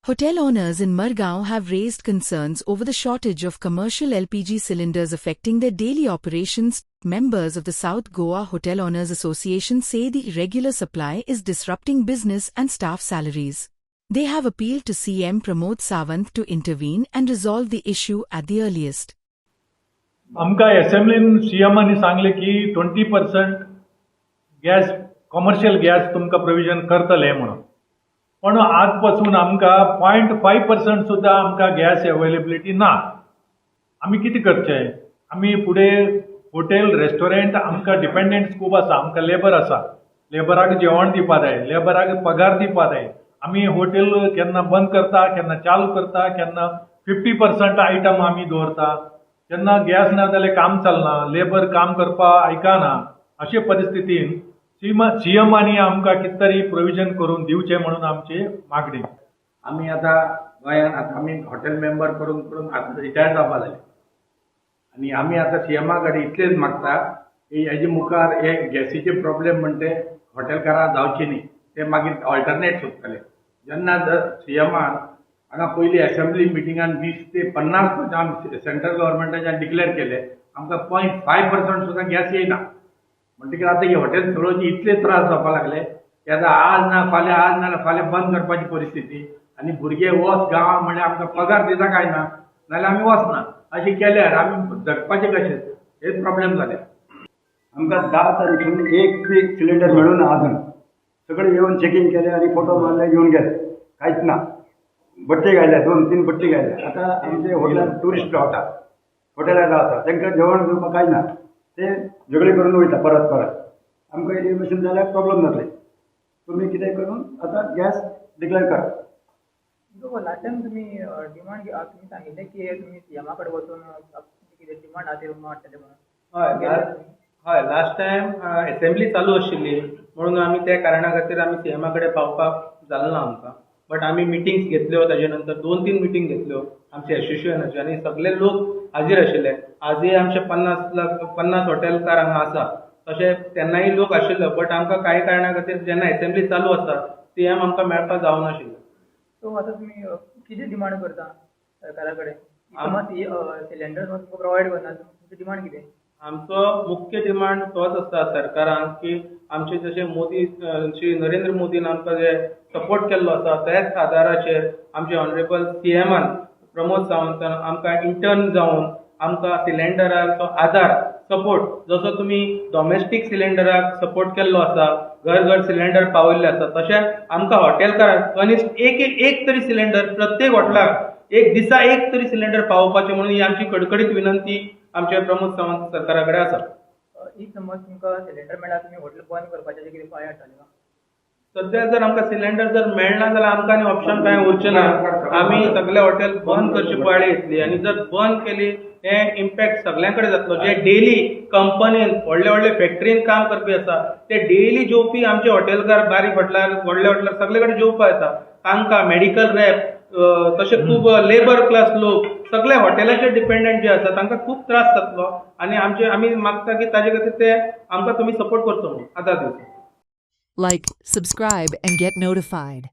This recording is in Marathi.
Hotel owners in Margao have raised concerns over the shortage of commercial LPG cylinders affecting their daily operations. Members of the South Goa Hotel Owners Association say the irregular supply is disrupting business and staff salaries. They have appealed to CM Pramod Sawant to intervene and resolve the issue at the earliest. आमका असेंब्लीन सीएमांनी सांगले की 20% गॅस कमर्शियल गॅस तुमका प्रोविजन करतले म्हणून, पण आजपासून आमका 0.5% सुद्धा आमका गॅस अवेलेबिलिटी ना. आम्ही किती करचे? आम्ही पुढे हॉटेल रेस्टॉरंट आमका डिपेंडंट खूप आसा. आमका लेबर आसा, लेबराक जेवण दिवपा जाय, लेबराक पगार दिवपा जाय. आम्ही हॉटेल केन्ना बंद करता, केन्ना चालू करता, केन्ना 50% आयटम आम्ही दवरता. जेन्ना गॅस ना जाल्यार काम चलना, लेबर काम करपा आयकाना. अशे परिस्थितीन सीएमांनी आमकां कितें तरी प्रोविजन करून दिवचे म्हणून आमची मागणी. आम्ही आता गोंयांत आम्ही हॉटेल मेंबर करून करून आता रिटायर जावपा लागले आणि आम्ही आता सीएमा कडेन इतलेच मागता की हेजे मुखार हे गॅसीचे प्रॉब्लेम म्हणते हॉटेलकारां जावचे न्ही, ते मागीर ऑल्टरनेट सोदतले. जेन्ना सीएमान हांगा पयली असेंब्ली मिटिंगान 20 ते 50% सेंट्रल गव्हर्मेंटाच्यान डिक्लेअर केले, आमकां 0.5% सुद्धा गॅस येयना. म्हणटकीर आता ही हॉटेल चलोवची इतले त्रास जावपा लागले की आता आज ना फाल्यां बंद करपाची परिस्थिती आणि भुरगे वच गांवां म्हणल्यार आमकां पगार दिता काय ना, नाल्यार आमी वचना. अशें केल्यार आमी जगपाचें कशें, हेच प्रॉब्लेम जाले. आमकां 10 तारखेन एक सिलेंडर मेळून अजून सगळे येऊन चेकिंग केले आणि फोटो मारले, घेऊन गेले. कांयच ना. बट्टे घायल्या, 2-3 बट्टे घायल्या. आता आमचे हॉटेलान टुरिस्ट रावता, हॉटेलार रावता, तांकां जेवण दिवपाक कांय ना. ते झगडे करून वयता परत. आमकां इरिगेशन जाल्यार प्रॉब्लेम जातले. तुमी कितें करून आता गॅस डिक्लेअर करा. लास्ट टाइम तुम्ही डिमांड तुम्ही सांगितले की तुम्ही सीएमा कडे वचून कितें डिमांड आहा ते मारतले म्हणून. हय, लास्ट टायम असेंब्ली चालू आशिल्ली म्हणून आमी त्या कारणा खातीर आमी सीएमा कडेन पावपाक जालें ना आमकां. बट आमी मिटिंग्स घेतल्यो, ताजे नंतर 2-3 मिटींग घेतल्यो आमचे एसोसिएशनाचे आणि सगळे लोक हाजीर आशिल्ले. आजय आमचे 50 हॉटेलकार हांगा आसा, तशें तेन्नाय लोक आशिल्ले. बट आमकां कांय कारणा खातीर जेन्ना असेंब्ली चालू आसा सीएम आमकां मेळपाक जावनाशिल्लें. सो आता तुम्ही किती डिमांड करता सरकारा कडेन? सिलेंडर तुमकां प्रोवायड करना, तुमची डिमांड कितें? आमचो मुख्य डिमांड तोच आसा सरकारान की आमचे जशे मोदी श्री नरेंद्र मोदीन आमकां जे सपोर्ट केल्लो आसा त्याच आदाराचेर आमचे ऑनरेबल सीएमान प्रमोद सावंतान आमकां इंटर्न जावन आमकां सिलेंडराचो आधार सपोर्ट, जसो तुमी डॉमेस्टीक सिलेंडराक सपोर्ट केल्लो आसा, घर घर सिलेंडर पावयल्ले आसा, तशें आमकां हॉटेलकारांक कनिश्ट एक तरी सिलेंडर प्रत्येक हॉटेलाक एक दिसा एक तरी सिलेंडर पावोवपाचें म्हणून ही आमची कडकडीत विनंती आमचे प्रमोद सावंत सरकारा कडेन आसा. इफ समज तुमकां सिलेंडर मेळ्ळा, तुमी हॉटेल बंद करपाचें कितें पांय हाडटले का? सध्या जर आमकां सिलेंडर जर मेळना जाल्यार आमकां आनी ऑप्शन कांय उरचें ना. आमी सगळे हॉटेल बंद करची पाळी येतली आणि जर बंद केली हे इम्पॅक्ट सगळ्यां कडेन जातलो. जे डेली कंपनीन व्हडले फॅक्टरीन काम करपी आसा ते डेली जेवपी आमचे हॉटेलकार, बारीक हॉटेलार, व्हडले हॉटेलार सगळे कडेन जेवपा येता. तांकां मेडिकल रॅप, तशें खूब लेबर क्लास लोक सगळे हॉटेलाचेर डिपेंडंट जे आसा तांकां खूब त्रास जातलो आणि आमी मागता की ताजे खातीर ते आमकां तुमी सपोर्ट करचो म्हणून आदार दिवचो. Like, subscribe and get notified.